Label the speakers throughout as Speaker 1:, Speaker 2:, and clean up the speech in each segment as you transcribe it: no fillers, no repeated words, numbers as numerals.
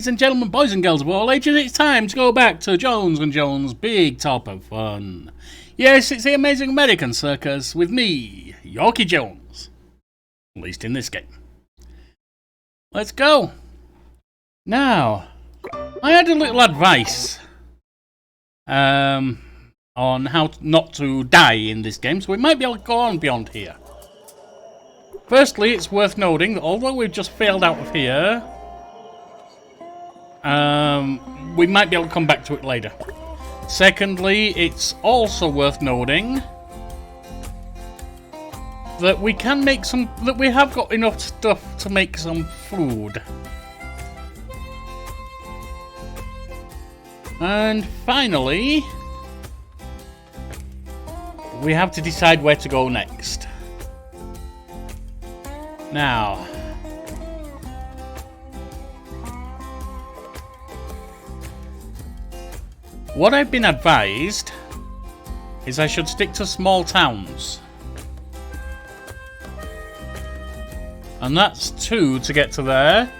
Speaker 1: Ladies and gentlemen, boys and girls of all ages, it's time to go back to Jones and Jones' Big Top of Fun. Yes, it's the amazing American Circus with me, Yorkie Jones. At least in this game. Let's go. Now, I had a little advice on how not to die in this game, so we might be able to go on beyond here. Firstly, it's worth noting that although we've just failed out of here, we might be able to come back to it later. Secondly, it's also worth noting that we can make that we have got enough stuff to make some food. And finally, we have to decide where to go next. Now, what I've been advised is I should stick to small towns. And that's 2 to get to there.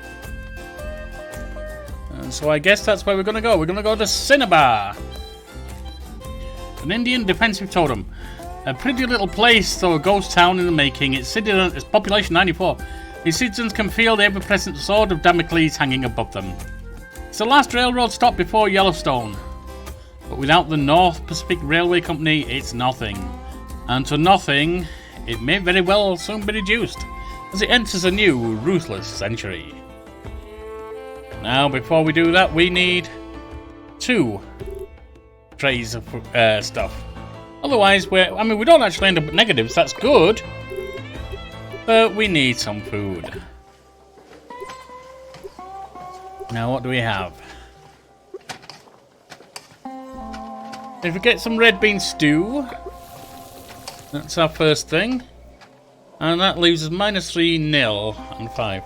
Speaker 1: And so I guess that's where we're going to go. We're going to go to Cinnabar. An Indian defensive totem. A pretty little place, though a ghost town in the making. Its population 94. Its citizens can feel the ever-present sword of Damocles hanging above them. It's the last railroad stop before Yellowstone. But without the North Pacific Railway Company, it's nothing. And to nothing, it may very well soon be reduced, as it enters a new, ruthless century. Now, before we do that, we need 2 trays of stuff. Otherwise, we don't actually end up at negatives, that's good. But we need some food. Now, what do we have? If we get some red bean stew, that's our first thing. And that leaves us -3, 0, and 5.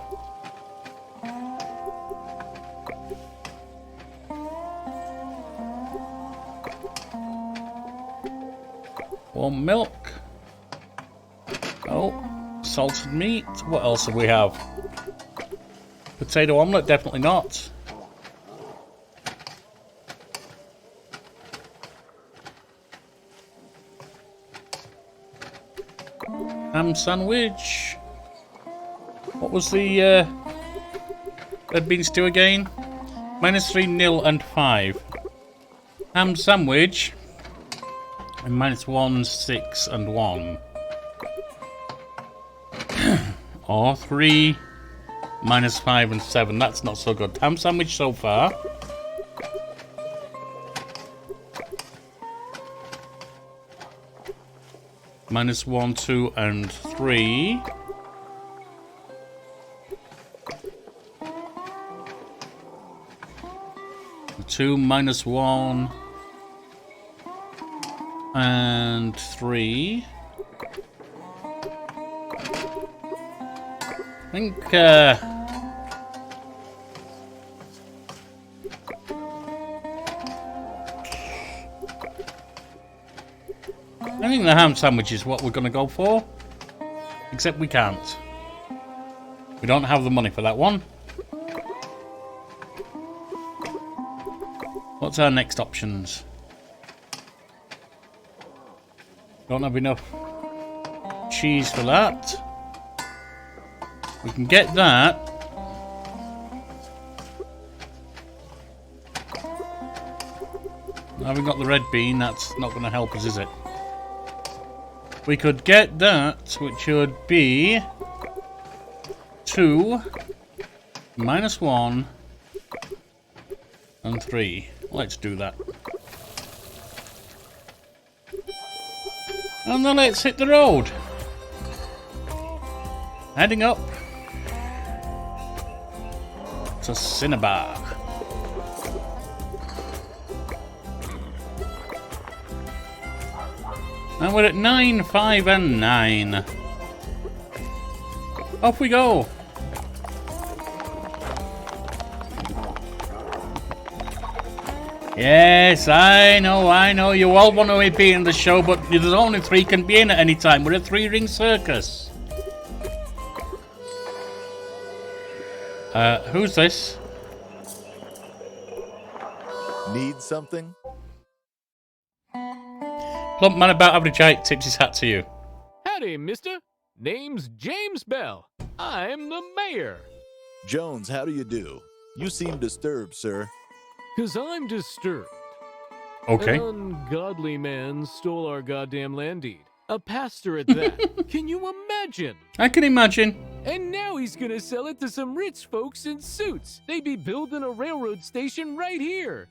Speaker 1: Warm milk. Oh, salted meat. What else do we have? Potato omelette, definitely not. Ham sandwich. What was the red bean stew again? -3, 0, and 5. Ham sandwich. And -1, 6, and 1. Or 3, -5, and 7. That's not so good. Ham sandwich so far. -1, 2, and 3. Two, -1. And 3. I think, the ham sandwich is what we're going to go for. Except we can't. We don't have the money for that one. What's our next options? Don't have enough cheese for that. We can get that. Now we've got the red bean, that's not going to help us, is it? We could get that, which would be 2, -1, and 3. Let's do that. And then let's hit the road. Heading up to Cinnabar. And we're at 9, 5, and 9. Off we go. Yes, I know, you all want to be in the show, but there's only 3 can be in at any time. We're a 3-ring circus. Who's this?
Speaker 2: Need something?
Speaker 1: Plump man about average height tips his hat to you.
Speaker 3: Howdy, mister. Name's James Bell. I'm the mayor.
Speaker 2: Jones, how do you do? You seem disturbed, sir.
Speaker 3: 'Cause I'm disturbed.
Speaker 1: Okay.
Speaker 3: An ungodly man stole our goddamn land deed. A pastor at that. Can you imagine?
Speaker 1: I can imagine.
Speaker 3: And now he's gonna sell it to some rich folks in suits. They be building a railroad station right here.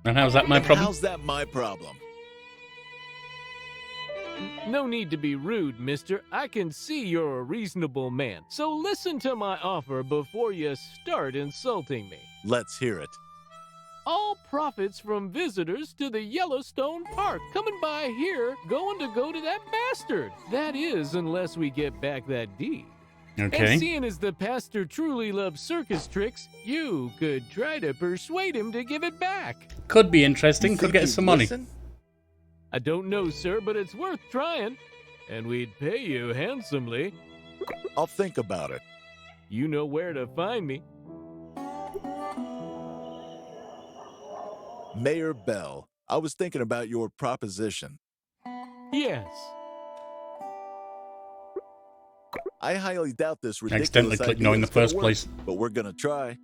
Speaker 1: And how's that my problem?
Speaker 2: How's that my problem?
Speaker 3: No need to be rude, mister. I can see you're a reasonable man. So listen to my offer before you start insulting me.
Speaker 2: Let's hear it.
Speaker 3: All profits from visitors to the Yellowstone Park coming by here going to go to that bastard. That is, unless we get back that deed.
Speaker 1: Okay.
Speaker 3: And seeing as the pastor truly loves circus tricks, you could try to persuade him to give it back.
Speaker 1: Could be interesting.
Speaker 2: You
Speaker 1: Could
Speaker 2: think
Speaker 1: get
Speaker 2: he'd
Speaker 1: us some money.
Speaker 2: listen?
Speaker 3: I don't know, sir, but it's worth trying. And we'd pay you handsomely.
Speaker 2: I'll think about it.
Speaker 3: You know where to find me.
Speaker 2: Mayor Bell, I was thinking about your proposition.
Speaker 3: Yes.
Speaker 2: I highly doubt this ridiculous
Speaker 1: Accidentally clicked no in the
Speaker 2: idea is
Speaker 1: first
Speaker 2: gonna
Speaker 1: place.
Speaker 2: work, but we're gonna try.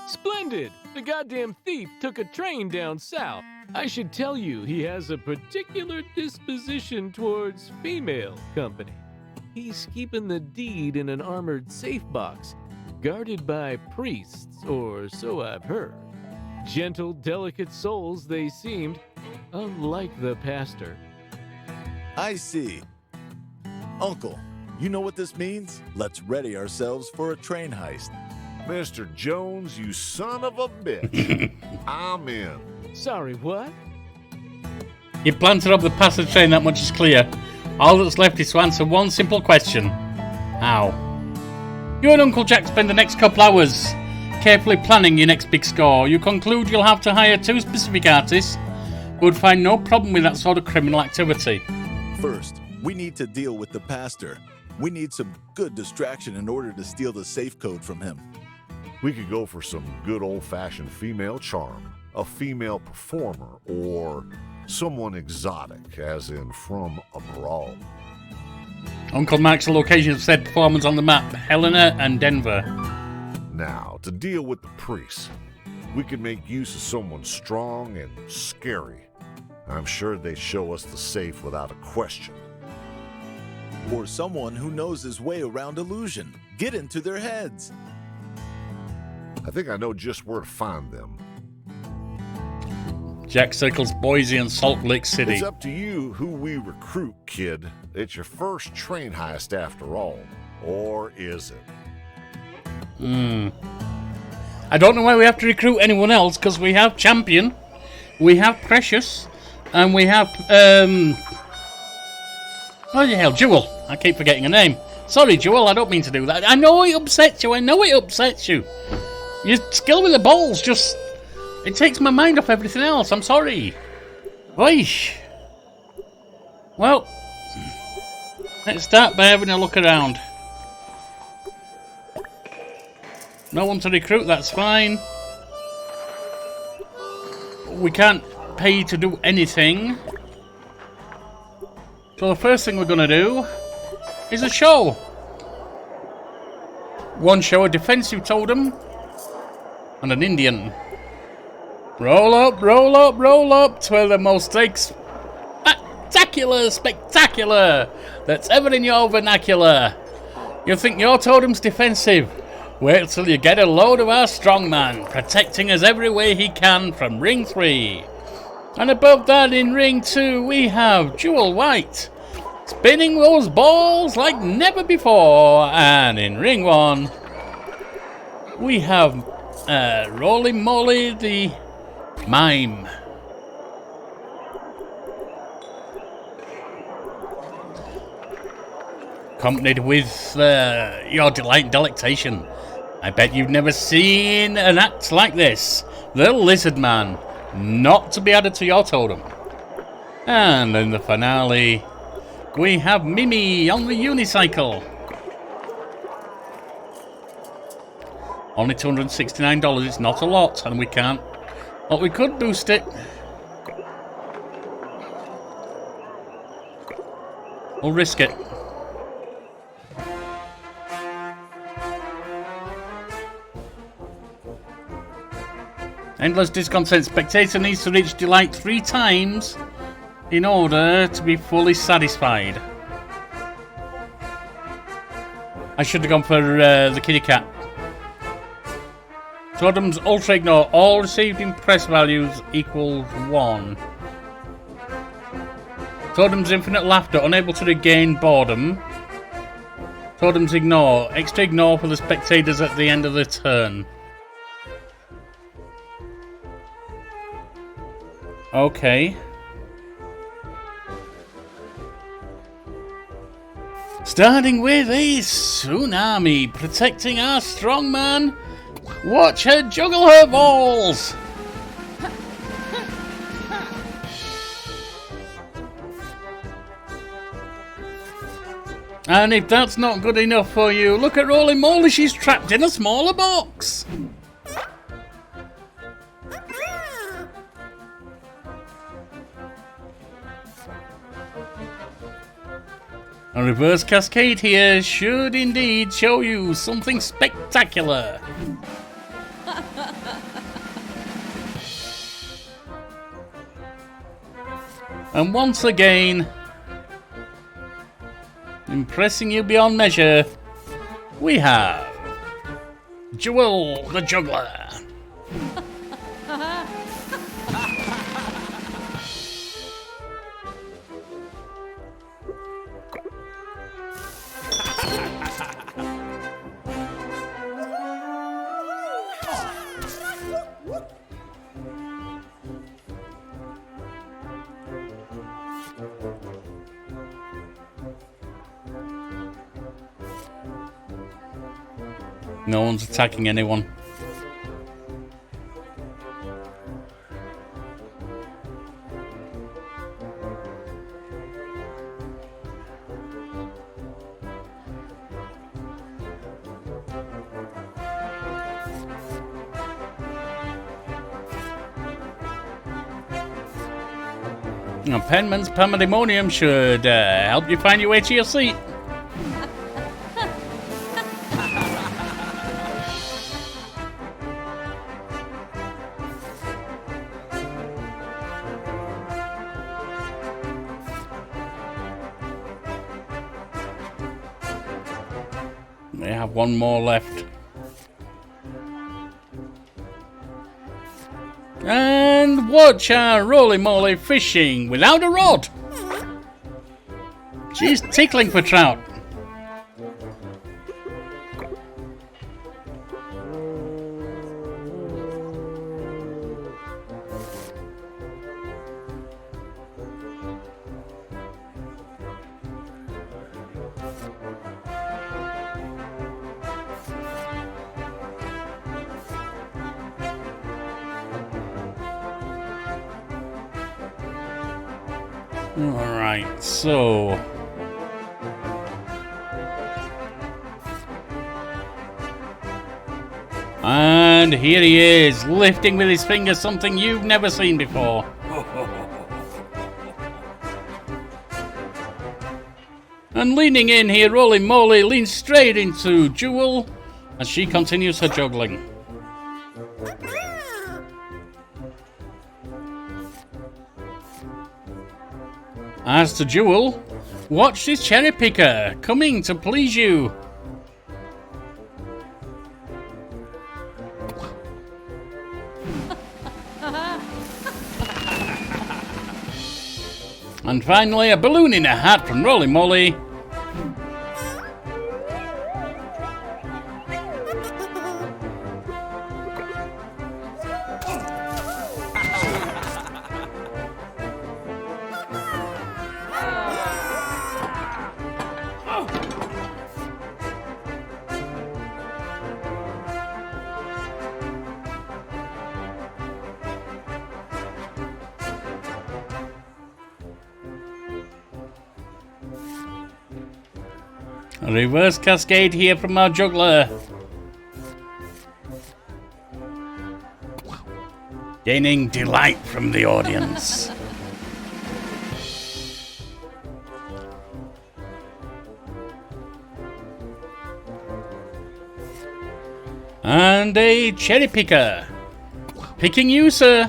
Speaker 3: Splendid! The goddamn thief took a train down south. I should tell you, he has a particular disposition towards female company. He's keeping the deed in an armored safe box, guarded by priests, or so I've heard. Gentle, delicate souls they seemed, unlike the pastor.
Speaker 2: I see. Uncle, you know what this means? Let's ready ourselves for a train heist.
Speaker 4: Mr. Jones, you son of a bitch. I'm in.
Speaker 3: Sorry, what?
Speaker 1: You planted up the passage train, that much is clear. All that's left is to answer one simple question. How? You and Uncle Jack spend the next couple hours carefully planning your next big score. You conclude you'll have to hire 2 specific artists who would find no problem with that sort of criminal activity.
Speaker 2: First, we need to deal with the pastor. We need some good distraction in order to steal the safe code from him.
Speaker 4: We could go for some good old-fashioned female charm, a female performer, or someone exotic, as in from abroad.
Speaker 1: Uncle marks the location of said performance on the map, Helena and Denver.
Speaker 4: Now, to deal with the priests, we could make use of someone strong and scary. I'm sure they'd show us the safe without a question.
Speaker 2: Or someone who knows his way around illusion. Get into their heads.
Speaker 4: I think I know just where to find them.
Speaker 1: Jack circles Boise and Salt Lake City.
Speaker 4: It's up to you who we recruit, kid. It's your first train heist after all. Or is it?
Speaker 1: I don't know why we have to recruit anyone else, because we have Champion, we have Precious, and we have, what the hell, Jewel. I keep forgetting her name. Sorry, Jewel, I don't mean to do that. I know it upsets you, Your skill with the balls just, it takes my mind off everything else, I'm sorry. Oish. Well, let's start by having a look around. No one to recruit, that's fine. We can't pay to do anything. So the first thing we're going to do is a show. One show, a defensive totem, and an Indian. Roll up, roll up, roll up to where the most spectacular that's ever in your vernacular. You think your totem's defensive? Wait till you get a load of our strongman, protecting us every way he can from ring 3. And above that in ring 2 we have Jewel White, spinning those balls like never before. And in ring 1 we have Roly Moly the Mime. Accompanied with your delight and delectation. I bet you've never seen an act like this. The Lizard Man, not to be added to your totem. And in the finale, we have Mimi on the unicycle. Only $269. It's not a lot, and we can't. But we could boost it. We'll risk it. Endless discontent. Spectator needs to reach delight 3 times in order to be fully satisfied. I should have gone for the kitty cat. Totem's ultra ignore. All received impress values equals 1. Totem's infinite laughter. Unable to regain boredom. Totem's ignore. Extra ignore for the spectators at the end of the turn. Okay. Starting with a tsunami protecting our strongman. Watch her juggle her balls. And if that's not good enough for you, look at Roly Moly, she's trapped in a smaller box. A reverse cascade here should indeed show you something spectacular. And once again, impressing you beyond measure, we have Jewel the Juggler. No one's attacking anyone. Now, Penman's Pandemonium should help you find your way to your seat. We have one more left. And watch our Roly Moly fishing without a rod. She's tickling for trout. Alright, so and here he is, lifting with his finger something you've never seen before. And leaning in here, Roly Moly leans straight into Jewel as she continues her juggling. As to Jewel, watch this cherry picker coming to please you. And finally, a balloon in a hat from Roly Moly. A reverse cascade here from our juggler. gaining delight from the audience. And a cherry picker. Picking you, sir.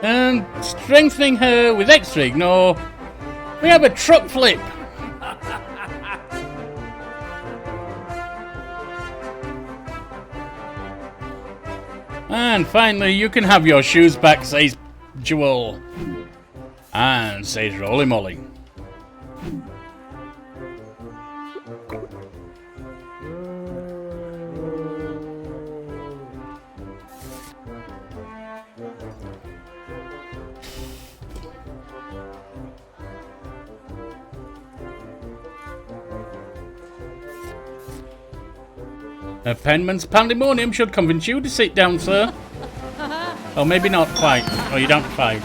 Speaker 1: And strengthening her with extra ignore, we have a truck flip. And finally, you can have your shoes back, says Jewel. And says Roly Molly. A penman's pandemonium should convince you to sit down, sir. Oh, maybe not quite. Oh, you're down to 5.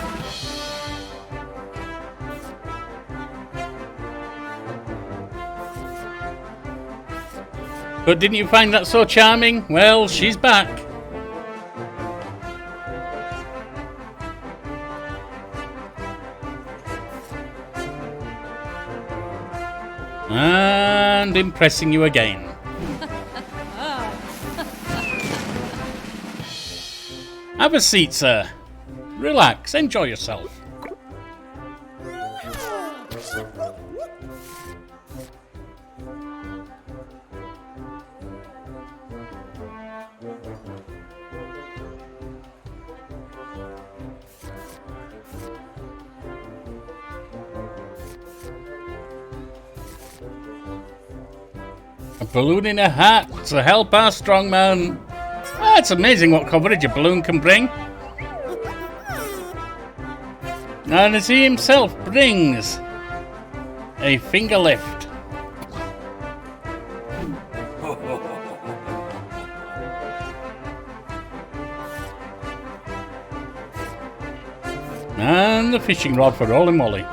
Speaker 1: But didn't you find that so charming? Well, she's back. And impressing you again. Have a seat, sir. Relax, enjoy yourself. A balloon in a hat to help our strongman. It's amazing what coverage a balloon can bring. And as he himself brings a finger lift. And the fishing rod for Roly Molly.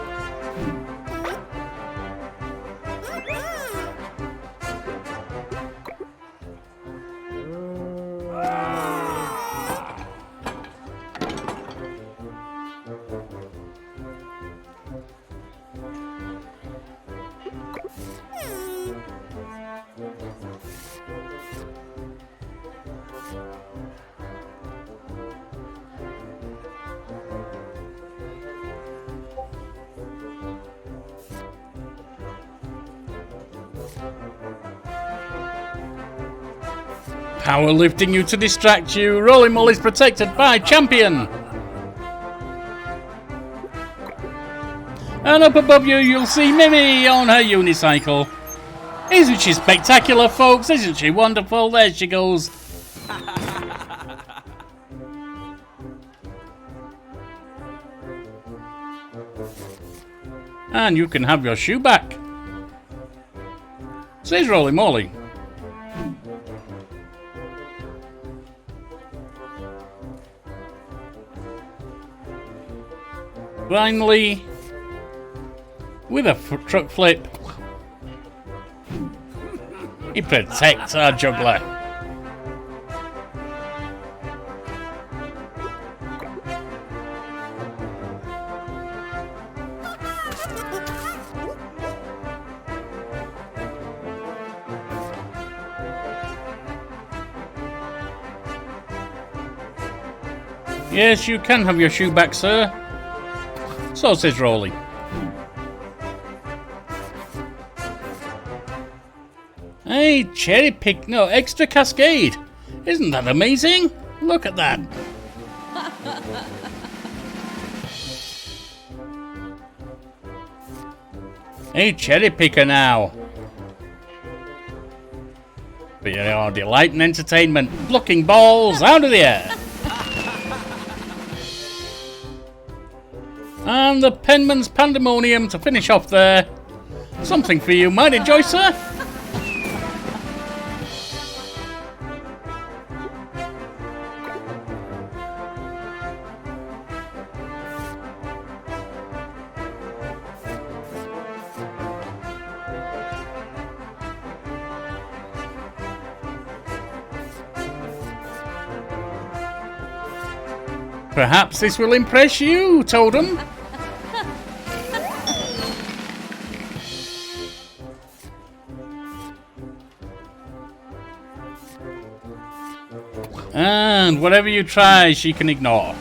Speaker 1: Power lifting you to distract you. Roly Molly's protected by Champion. And up above you, you'll see Mimi on her unicycle. Isn't she spectacular, folks? Isn't she wonderful? There she goes. And you can have your shoe back. Says Roly Molly. Finally, with a truck flip, he protects our juggler. Yes, you can have your shoe back, sir. So says Roly. Hey, cherry pick, no, extra cascade. Isn't that amazing? Look at that. Hey, cherry picker now. For your delight and entertainment, plucking balls out of the air. And the penman's pandemonium to finish off there. Something for you, might enjoy, sir. Perhaps this will impress you, Totem. And whatever you try, she can ignore.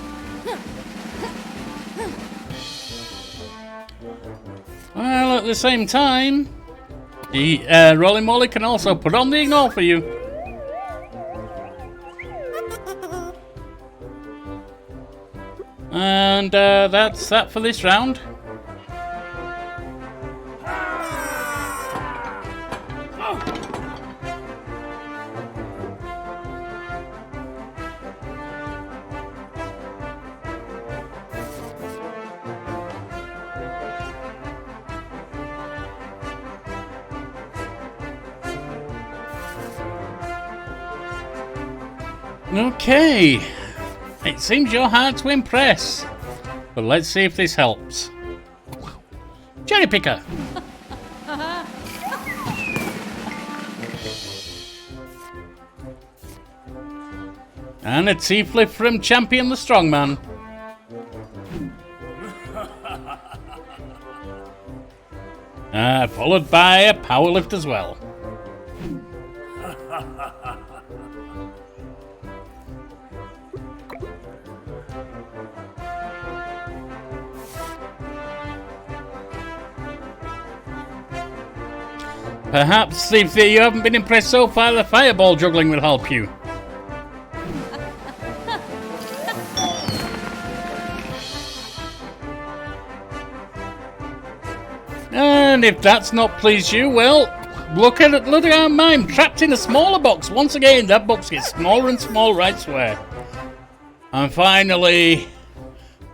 Speaker 1: Well, at the same time, Rolly Molly can also put on the ignore for you. And that's that for this round. Okay. It seems you're hard to impress, but let's see if this helps. Cherry picker. And a T-flip from Champion the Strongman. Followed by a power lift as well. Perhaps if you haven't been impressed so far, the fireball juggling will help you. And if that's not pleased you, well, look at our mime trapped in a smaller box. Once again, that box gets smaller and smaller, I swear. And finally,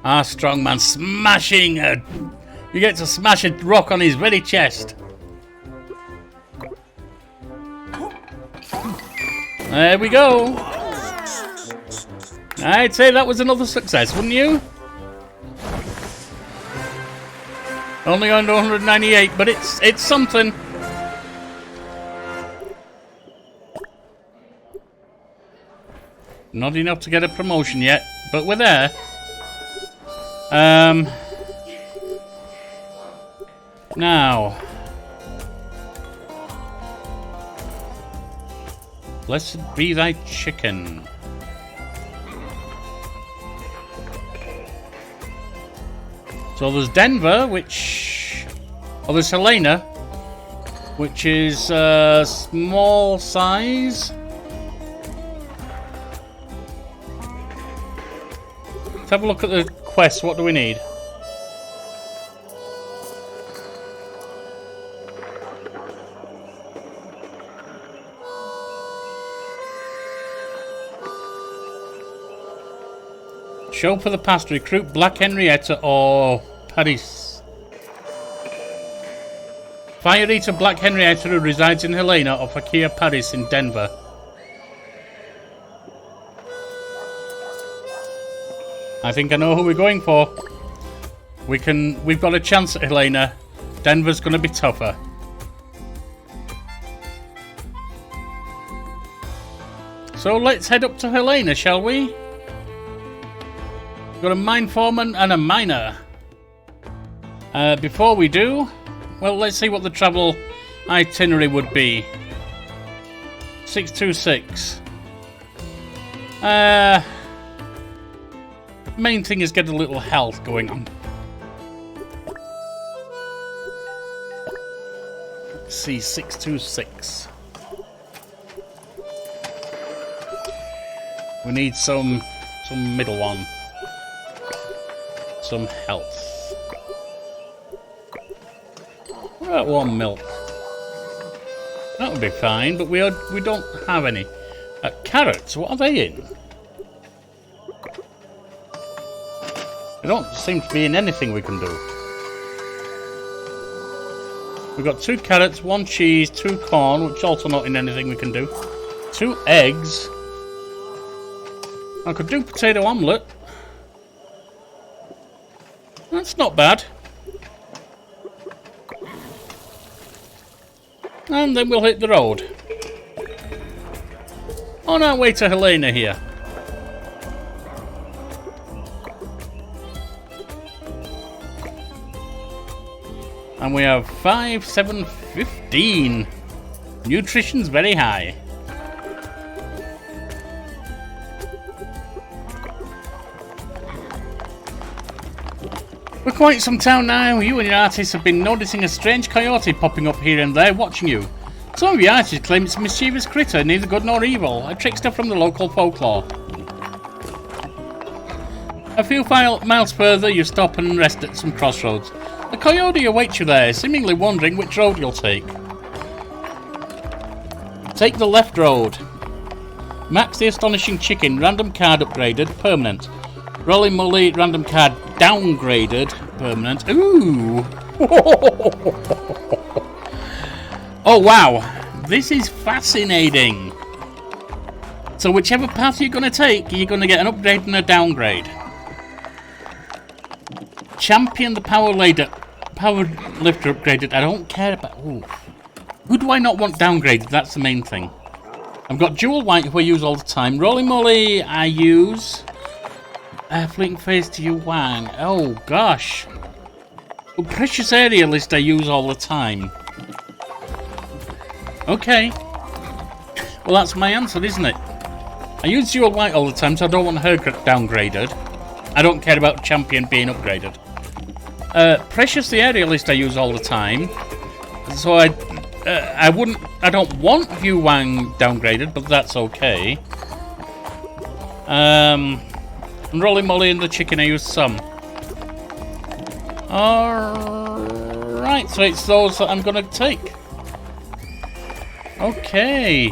Speaker 1: our strongman smashing a... You get to smash a rock on his very chest. There we go. I'd say that was another success, wouldn't you? Only under 198, but it's something. Not enough to get a promotion yet, but we're there. Now. Blessed be thy chicken. So there's Denver, which... Oh, there's Helena, which is small size. Let's have a look at the quest. What do we need? Show for the past. Recruit Black Henrietta or Paris. Fire Eater Black Henrietta who resides in Helena or Fakir Paris in Denver. I think I know who we're going for. We've got a chance at Helena. Denver's gonna be tougher. So let's head up to Helena, shall we? We've got a mine foreman and a miner. Before we do, well, let's see what the travel itinerary would be. 626. Main thing is get a little health going on. Let's see, 626. We need some middle one. Some health. What about warm milk? That would be fine, but we don't have any. Carrots, what are they in? They don't seem to be in anything we can do. We've got 2 carrots, 1 cheese, 2 corn, which also not in anything we can do. 2 eggs. I could do potato omelette. That's not bad. And then we'll hit the road. On our way to Helena here. And we have 5, 7, 15. Nutrition's very high. For quite some time now, you and your artists have been noticing a strange coyote popping up here and there watching you. Some of your artists claim it's a mischievous critter, neither good nor evil, a trickster from the local folklore. A few miles further, you stop and rest at some crossroads. A coyote awaits you there, seemingly wondering which road you'll take. Take the left road. Max the Astonishing Chicken, random card upgraded, permanent. Rolly Molly, random card downgraded, permanent. Ooh! Oh wow, this is fascinating. So whichever path you're going to take, you're going to get an upgrade and a downgrade. Champion the power lifter upgraded. I don't care about... Ooh. Who do I not want downgraded? That's the main thing. I've got Jewel White, who I use all the time. Rolly Molly, I use... Fleeting Face to you, Wang. Oh, gosh. Well, Precious Area List I use all the time. Okay. Well, that's my answer, isn't it? I use Jewel White all the time, so I don't want her downgraded. I don't care about Champion being upgraded. Precious the Area List I use all the time. So I don't want Yu Wang downgraded, but that's okay. And Rolly Molly and the chicken I use some. Alright, so it's those that I'm gonna take. Okay.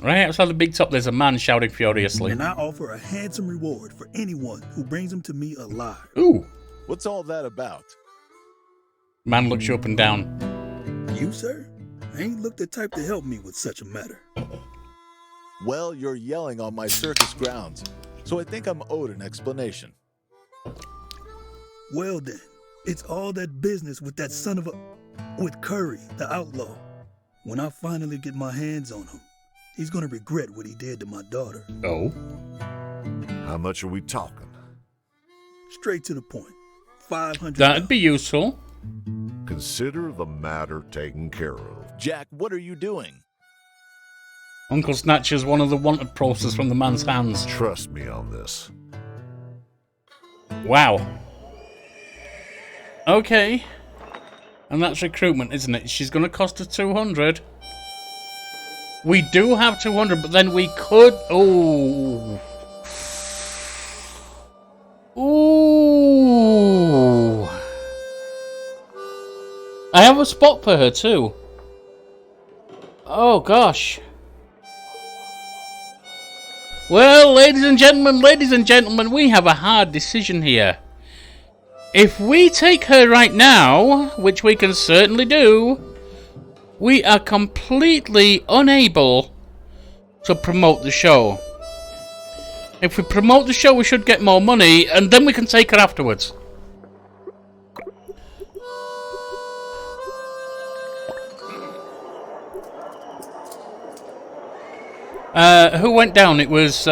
Speaker 1: Right outside the big top, there's a man shouting furiously.
Speaker 5: And I offer a handsome reward for anyone who brings him to me alive.
Speaker 1: Ooh.
Speaker 2: What's all that about?
Speaker 1: Man looks you up and down.
Speaker 5: You, sir? I ain't looked the type to help me with such a matter.
Speaker 2: Well, you're yelling on my circus grounds, so I think I'm owed an explanation.
Speaker 5: Well then, it's all that business with that son of a... with Curry, the outlaw. When I finally get my hands on him, he's gonna regret what he did to my daughter.
Speaker 1: Oh?
Speaker 4: How much are we talking?
Speaker 5: Straight to the point. $500.
Speaker 1: That'd be useful.
Speaker 4: Consider the matter taken care of.
Speaker 2: Jack, what are you doing?
Speaker 1: Uncle snatches one of the wanted posters from the man's hands.
Speaker 4: Trust me on this.
Speaker 1: Wow. Okay. And that's recruitment, isn't it? She's going to cost us 200. We do have 200, but then we could... Oh. Ooh. I have a spot for her, too. Oh, gosh. Well, ladies and gentlemen, we have a hard decision here. If we take her right now, which we can certainly do, we are completely unable to promote the show. If we promote the show, we should get more money, and then we can take her afterwards. Who went down? It was,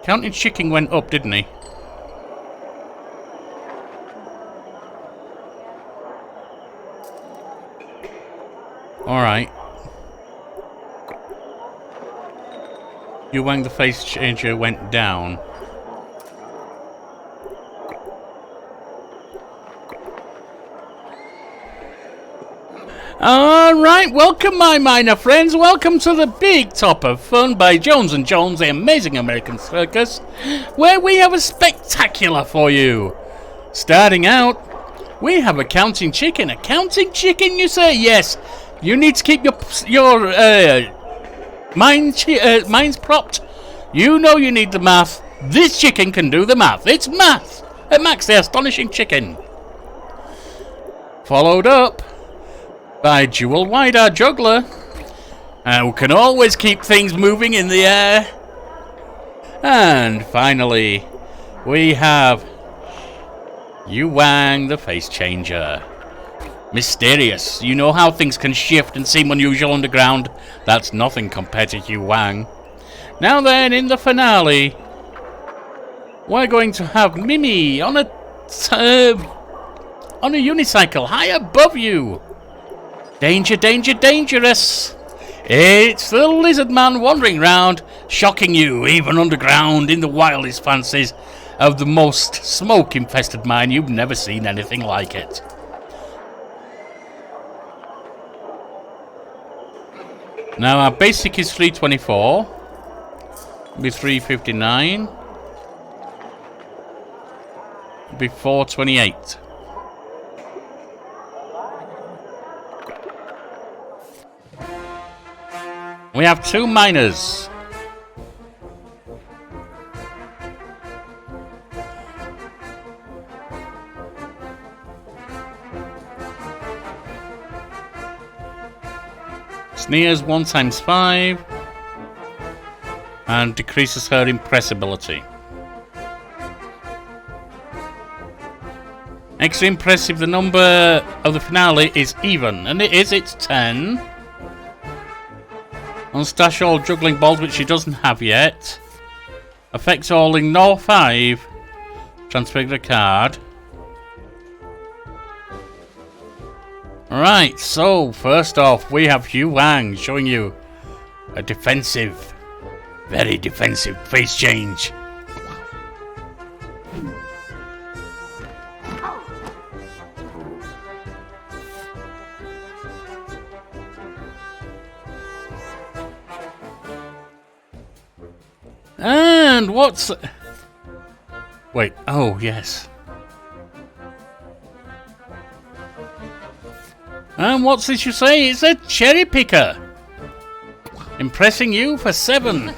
Speaker 1: Counting Chicken went up, didn't he? Alright. Yu Wang the Face Changer went down. Alright, welcome my minor friends, welcome to the Big Top of Fun by Jones & Jones, the amazing American circus, where we have a spectacular for you. Starting out, we have a counting chicken. A counting chicken, you say? Yes, you need to keep your minds propped. You know you need the math. This chicken can do the math. It's math at Max the Astonishing Chicken. Followed up by Jewel White, our juggler, who can always keep things moving in the air. And finally, we have Yu Wang, the Face Changer. Mysterious. You know how things can shift and seem unusual underground? That's nothing compared to Yu Wang. Now then, in the finale, we're going to have Mimi on a unicycle high above you. Danger, danger, dangerous. It's the lizard man wandering round, shocking you even underground in the wildest fancies of the most smoke-infested mine. You've never seen anything like it. Now our basic is 324. Be 359. Be 428. We have 2 miners. Sneers 1 times 5 and decreases her impressibility. Extra impressive, the number of the finale is even, and it's 10. Unstash all juggling balls, which she doesn't have yet. Affects all, ignore 5. Transfigure a card. Right, so first off, we have Hugh Wang showing you a defensive, very defensive face change. And what's... Wait, oh yes. And what's this you say? It's a cherry picker. Impressing you for 7.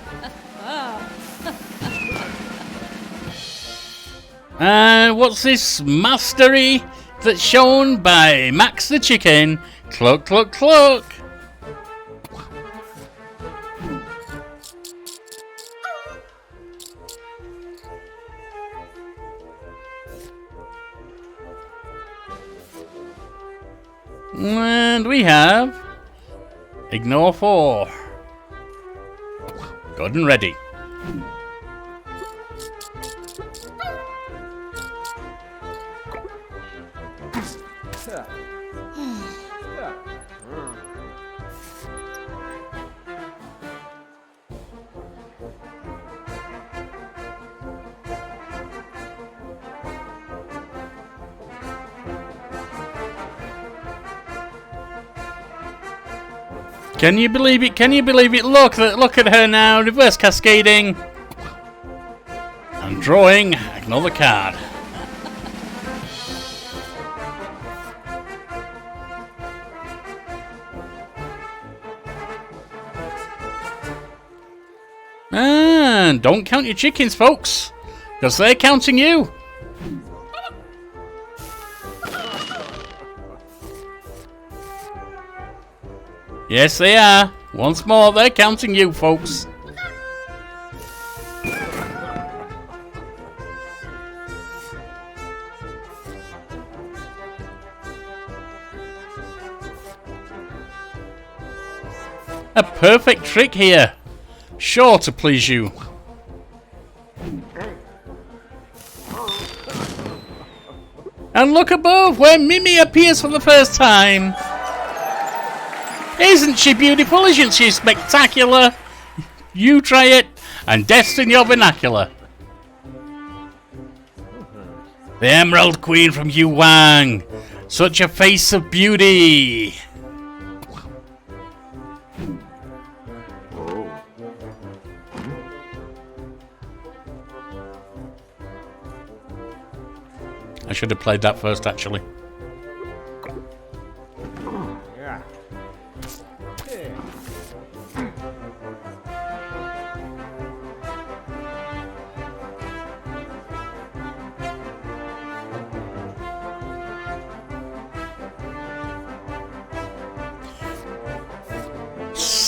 Speaker 1: And what's this mastery that's shown by Max the Chicken? Cluck, cluck, cluck. And we have ignore 4. Good and ready. Can you believe it? Can you believe it? Look at her now, reverse cascading and drawing another card. And don't count your chickens, folks, because they're counting you. Yes, they are. Once more, they're counting you, folks. A perfect trick here. Sure to please you. And look above, where Mimi appears for the first time. Isn't she beautiful? Isn't she spectacular? You try it and destine your vernacular. The Emerald Queen from Yu Wang. Such a face of beauty. I should have played that first, actually.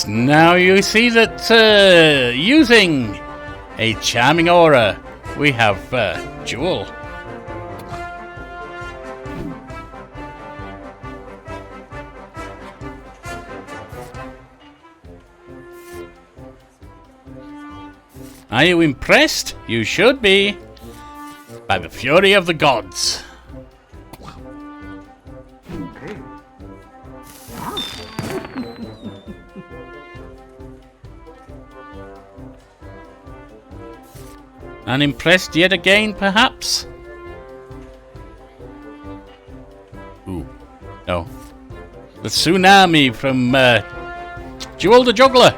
Speaker 1: Now you see that using a charming aura, we have Jewel. Are you impressed? You should be. By the fury of the gods. Unimpressed yet again, perhaps? Ooh, no. The tsunami from Jewel the Juggler.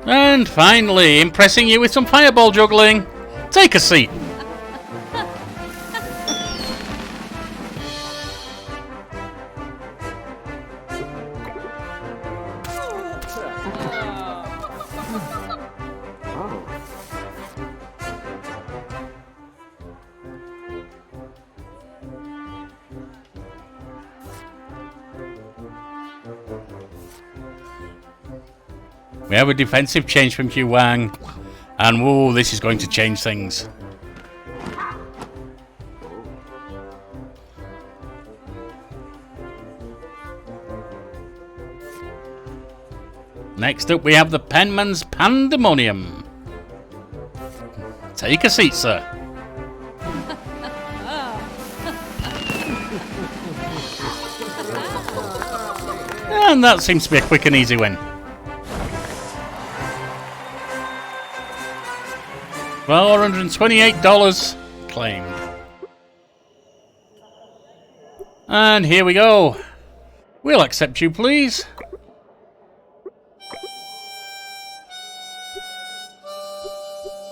Speaker 1: And finally, impressing you with some fireball juggling. Take a seat. We have a defensive change from Hugh Wang, and whoa, this is going to change things. Next up, we have the Penman's Pandemonium. Take a seat, sir. And that seems to be a quick and easy win. $428 claimed. And here we go. We'll accept you, please.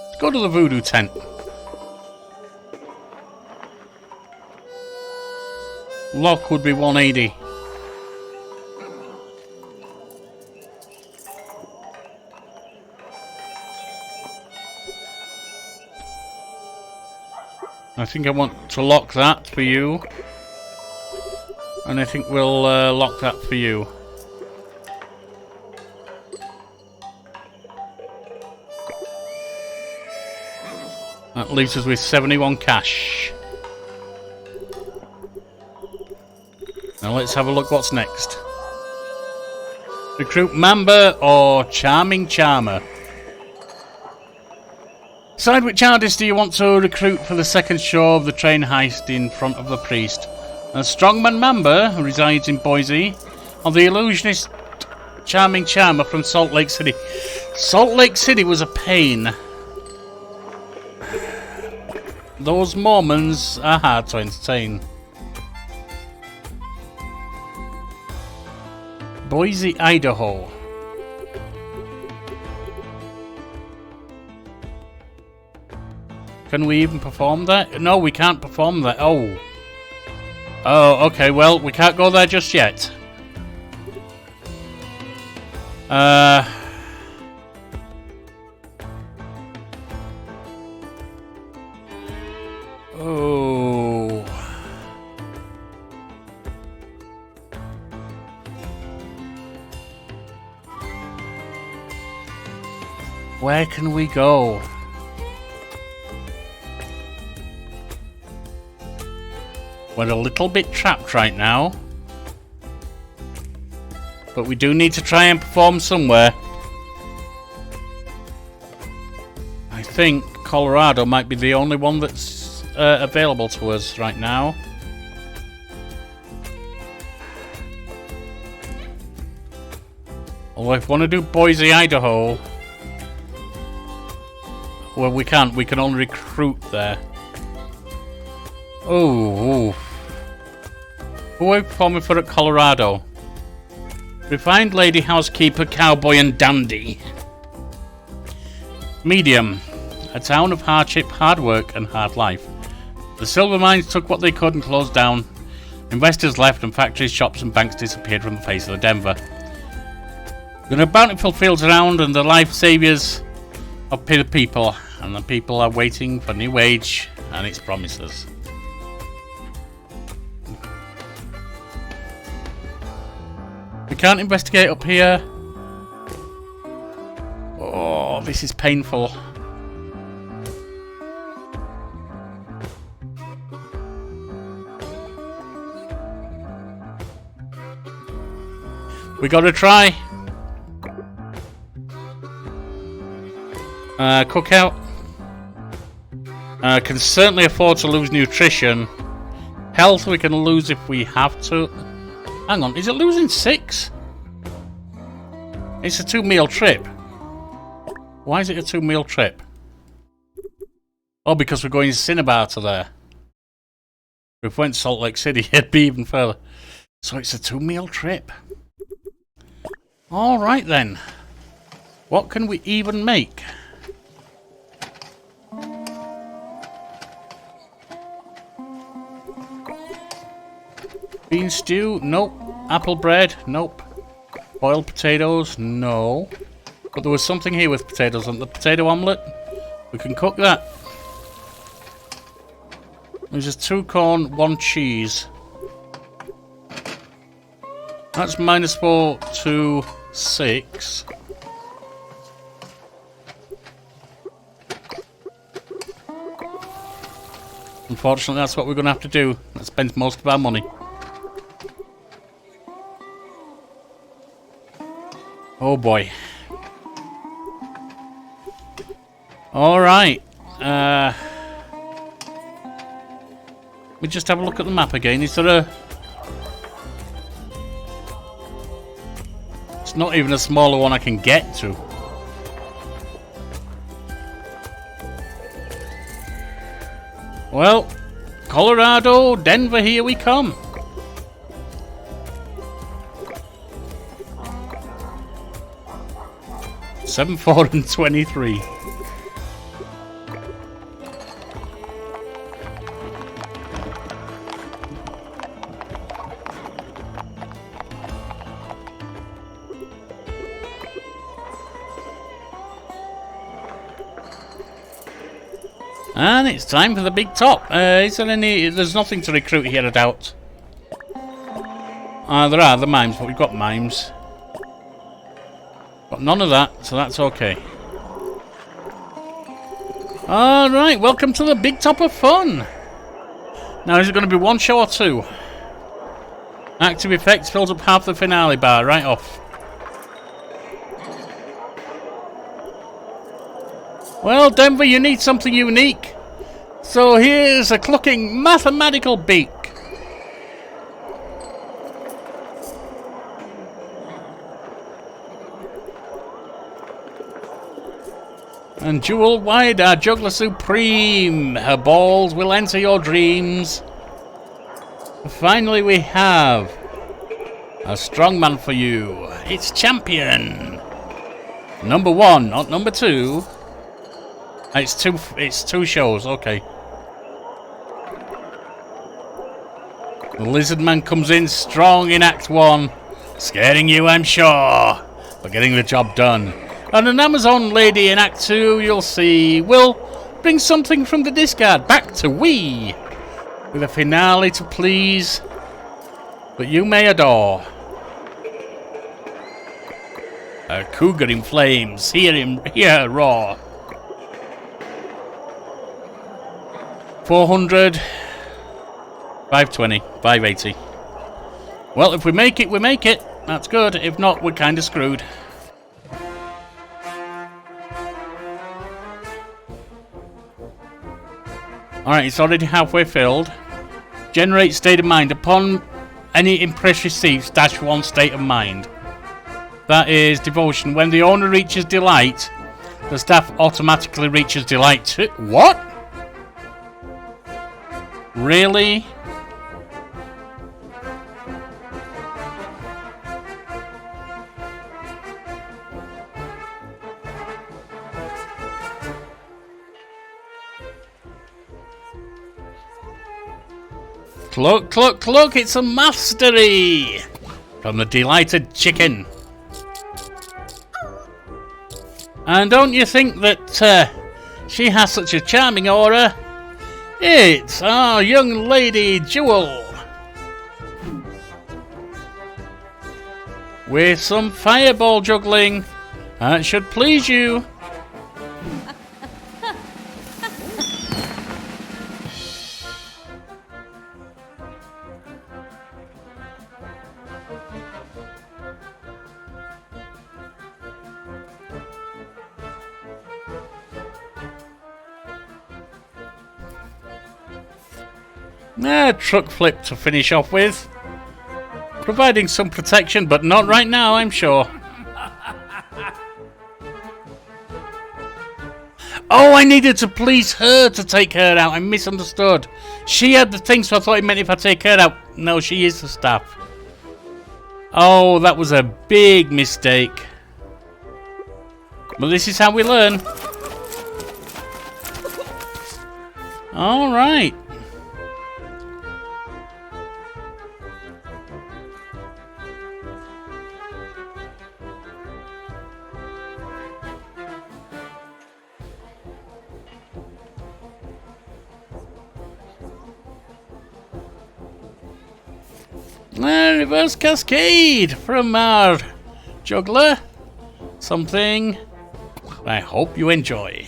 Speaker 1: Let's go to the voodoo tent. Lock would be 180. I think I want to lock that for you. And I think we'll lock that for you. That leaves us with 71 cash. Now let's have a look what's next. Recruit Mamba or Charming Charmer? Decide which artist do you want to recruit for the second show of the train heist in front of the priest. A strongman Mamba, who resides in Boise, or the illusionist Charming Charmer from Salt Lake City. Salt Lake City was a pain. Those Mormons are hard to entertain. Boise, Idaho. Can we even perform that? No, we can't perform that. Oh. Oh, okay, well, we can't go there just yet. Oh. Where can we go? We're a little bit trapped right now. But we do need to try and perform somewhere. I think Colorado might be the only one that's available to us right now. Although if we want to do Boise, Idaho... Well, we can't. We can only recruit there. Oh. Who are we performing for at Colorado? Refined lady, housekeeper, cowboy, and dandy. Medium. A town of hardship, hard work, and hard life. The silver mines took what they could and closed down. Investors left, and factories, shops, and banks disappeared from the face of the Denver. There are bountiful fields around, and the life saviors of the people, and the people are waiting for new wage and its promises. We can't investigate up here. Oh, this is painful. We gotta try. Cookout. Can certainly afford to lose nutrition. Health we can lose if we have to. Hang on, is it losing 6? It's a 2-meal trip. Why is it a 2-meal trip? Oh, because we're going Cinnabar to there. If we went to Salt Lake City, it'd be even further. So it's a 2-meal trip. Alright then. What can we even make? Bean stew? Nope. Apple bread? Nope. Boiled potatoes? No. But there was something here with potatoes, and the potato omelette? We can cook that. There's just 2 corn, 1 cheese. That's -4 to 6. Unfortunately, that's what we're going to have to do. That spends most of our money. Oh boy. Alright. We just have a look at the map again. Is there a... It's not even a smaller one I can get to. Well, Colorado, Denver, here we come. $7, $4, and $23. And it's time for the big top. Is there any... There's nothing to recruit here, I doubt. There are the mimes, but we've got mimes. But none of that, so that's okay. Alright, welcome to the big top of fun. Now, is it going to be 1 show or 2? Active effects fills up half the finale bar, right off. Well, Denver, you need something unique. So here's a clucking mathematical beak. And Jewel Wide, our juggler supreme. Her balls will enter your dreams. Finally, we have a strongman for you. It's champion. Number 1, not number 2. It's two shows, okay. The Lizard Man comes in strong in Act 1, scaring you, I'm sure, but getting the job done. And an Amazon lady in Act 2, you'll see, will bring something from the discard back to we, with a finale to please, but you may adore. A cougar in flames, hear her roar. 400, 520, 580. Well, if we make it, we make it. That's good. If not, we're kind of screwed. Alright, it's already halfway filled. Generate state of mind. Upon any impress received, -1 state of mind. That is devotion. When the owner reaches delight, the staff automatically reaches delight too. What? Really? Cluck, cluck, cluck, it's a mastery! From the delighted chicken. And don't you think that she has such a charming aura? It's our young lady Jewel. With some fireball juggling. That should please you. Truck flip to finish off with. Providing some protection, but not right now, I'm sure. Oh, I needed to please her to take her out. I misunderstood. She had the thing, so I thought it meant if I take her out. No, she is the staff. Oh, that was a big mistake. But this is how we learn. All right. Reverse cascade from our juggler. Something I hope you enjoy.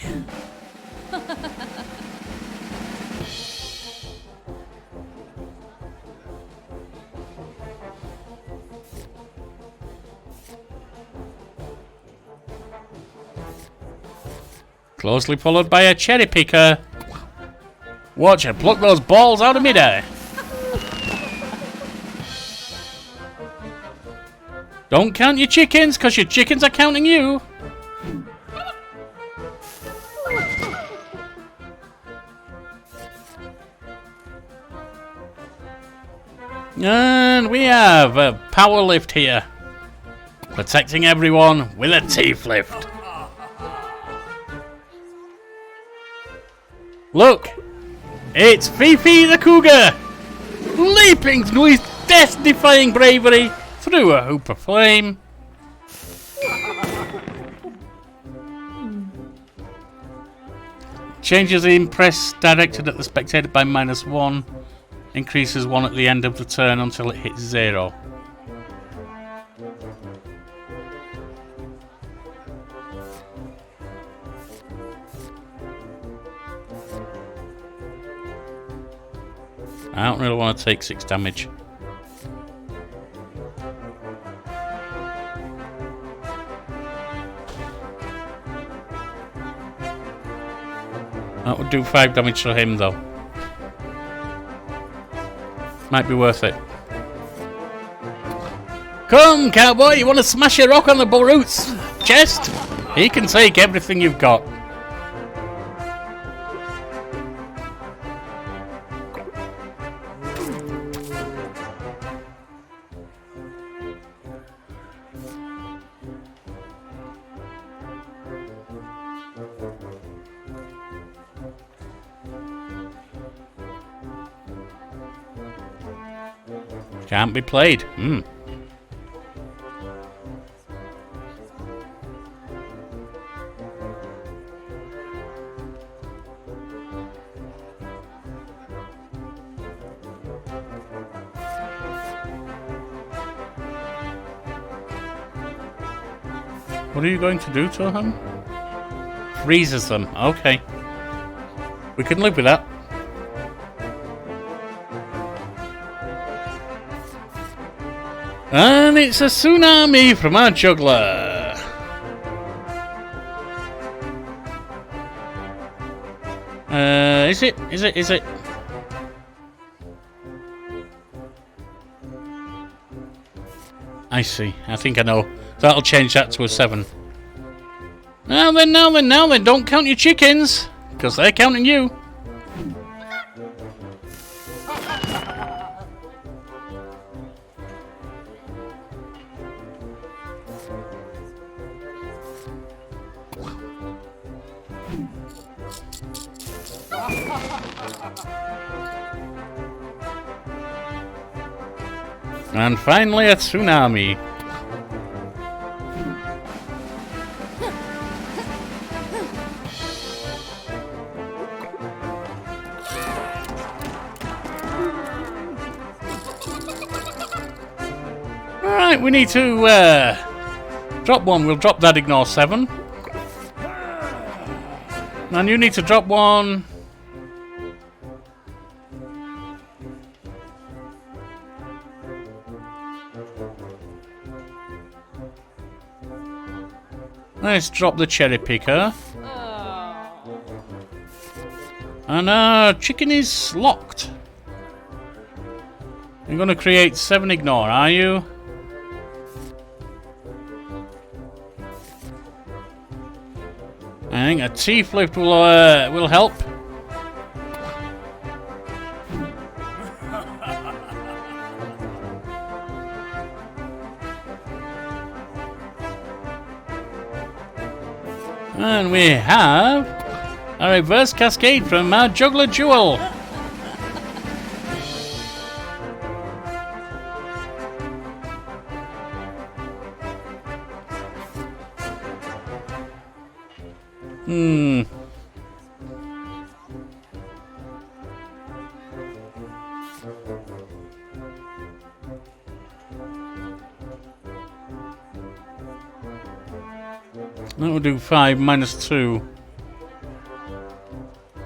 Speaker 1: Closely followed by a cherry picker. Watch her pluck those balls out of midair. Don't count your chickens, because your chickens are counting you. And we have a power lift here. Protecting everyone with a teeth lift. Look! It's Fifi the Cougar! Leaping with death-defying bravery through a hoop of flame. Changes the impress directed at the spectator by -1. Increases 1 at the end of the turn until it hits 0. I don't really want to take 6 damage. That would do 5 damage to him though. Might be worth it. Come, cowboy, you want to smash a rock on the Borute's chest? He can take everything you've got. Can't be played. What are you going to do to him? Freezes them. Okay. We can live with that. And it's a tsunami from our juggler. Is it? I see. I think I know. That'll change that to a 7. Now then, don't count your chickens, because they're counting you. And finally a tsunami. Alright, we need to drop one. We'll drop that ignore 7. And you need to drop one. Let's drop the cherry picker. And our chicken is locked. You're going to create 7 ignore, are you? I think a teeth lift will help. And we have a reverse cascade from our juggler jewel. That will do 5 minus 2.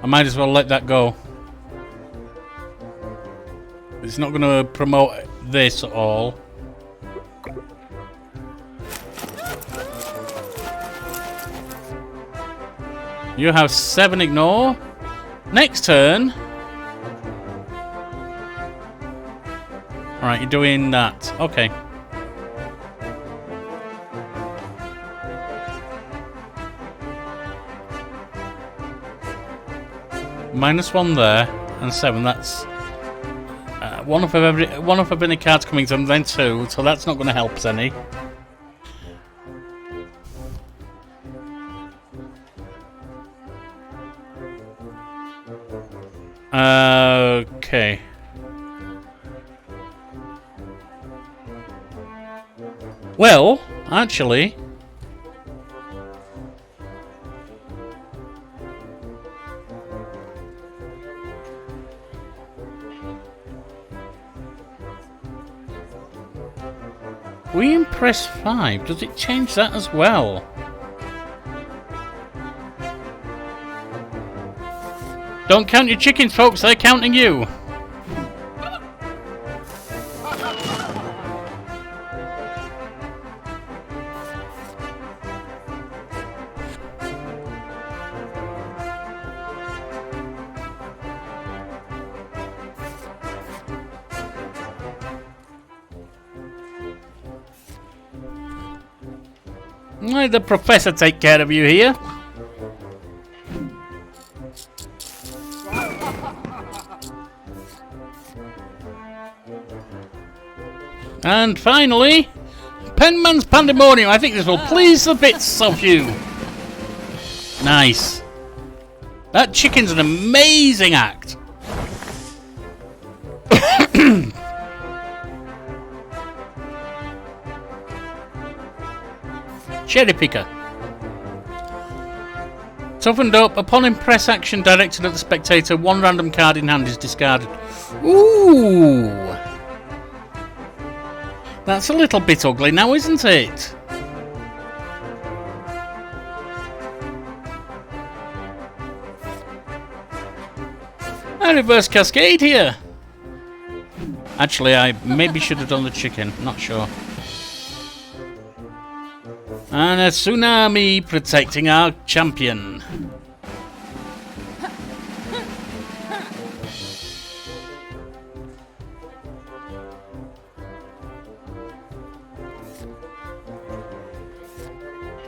Speaker 1: I might as well let that go. It's not going to promote this at all. You have 7 ignore. Next turn. Alright, you're doing that. Okay. -1 there, and 7. That's one off of any cards coming to them, then 2. So that's not going to help us any. Okay. Well, actually. We impress 5. Does it change that as well? Don't count your chickens, folks. They're counting you. Let the professor take care of you here. And finally, Penman's Pandemonium. I think this will please the bits of you. Nice. That chicken's an amazing act. Cherry picker. Toughened up. Upon impress action directed at the spectator, 1 random card in hand is discarded. Ooh. That's a little bit ugly now, isn't it? A reverse cascade here. Actually, I maybe should have done the chicken. Not sure. And a tsunami protecting our champion.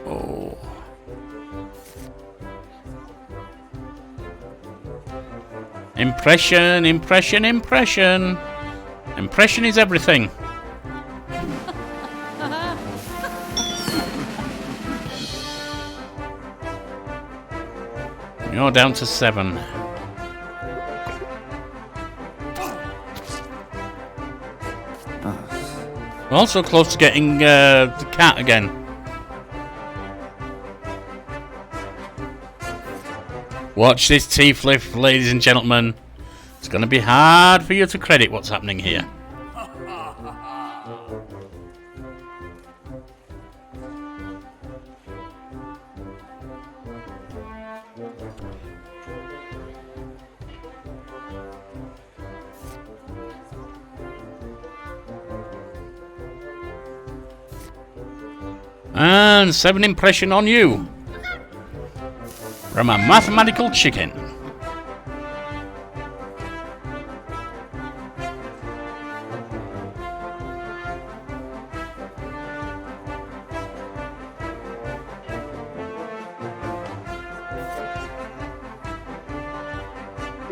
Speaker 1: Oh. Impression, impression, impression. Impression is everything. You're down to 7. We're also close to getting the cat again. Watch this teeth lift, ladies and gentlemen. It's going to be hard for you to credit what's happening here. And 7 impression on you. From a mathematical chicken.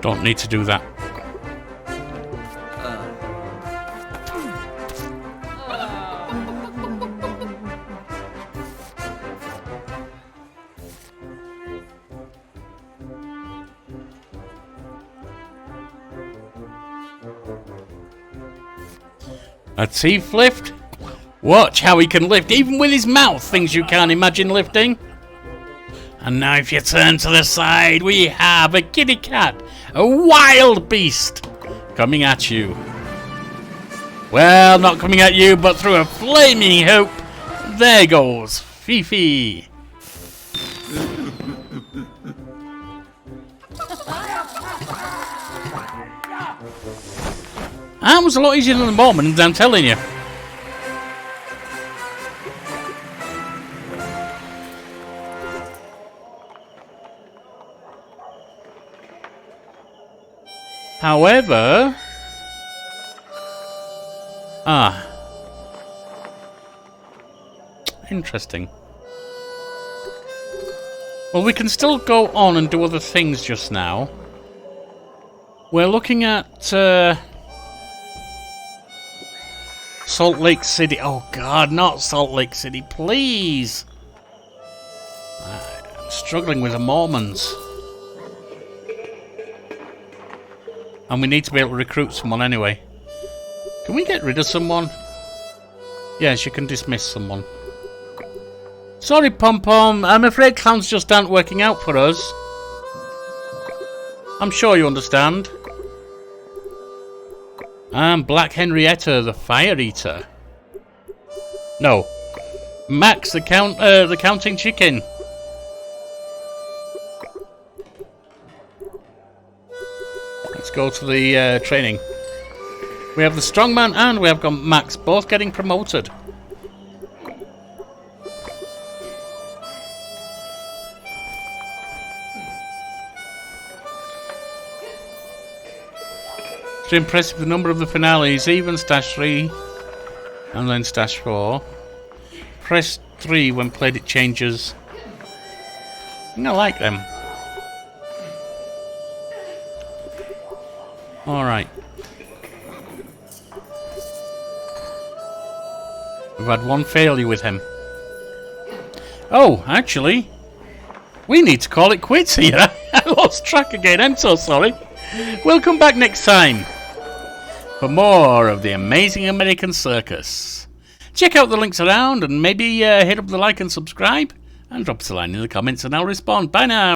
Speaker 1: Don't need to do that. A thief lift? Watch how he can lift, even with his mouth, things you can't imagine lifting. And now if you turn to the side, we have a kitty cat, a wild beast, coming at you. Well, not coming at you, but through a flaming hoop. There goes Fifi. That was a lot easier than the moment, I'm telling you. However... Interesting. Well, we can still go on and do other things just now. We're looking at... Salt Lake City. Oh God, not Salt Lake City, please. I'm struggling with the Mormons. And we need to be able to recruit someone anyway. Can we get rid of someone? Yes, you can dismiss someone. Sorry, Pom Pom. I'm afraid clowns just aren't working out for us. I'm sure you understand. And Black Henrietta, the Fire Eater. No, Max, the counting chicken. Let's go to the training. We have the strongman and we have got Max, both getting promoted. It's impressive the number of the finales, even stash 3 and then stash 4. Press 3 when played, it changes. I think I like them. Alright. We've had one failure with him. Oh, actually, we need to call it quits here. I lost track again, I'm so sorry. We'll come back next time for more of the amazing American Circus. Check out the links around and maybe hit up the like and subscribe and drop us a line in the comments and I'll respond. Bye now.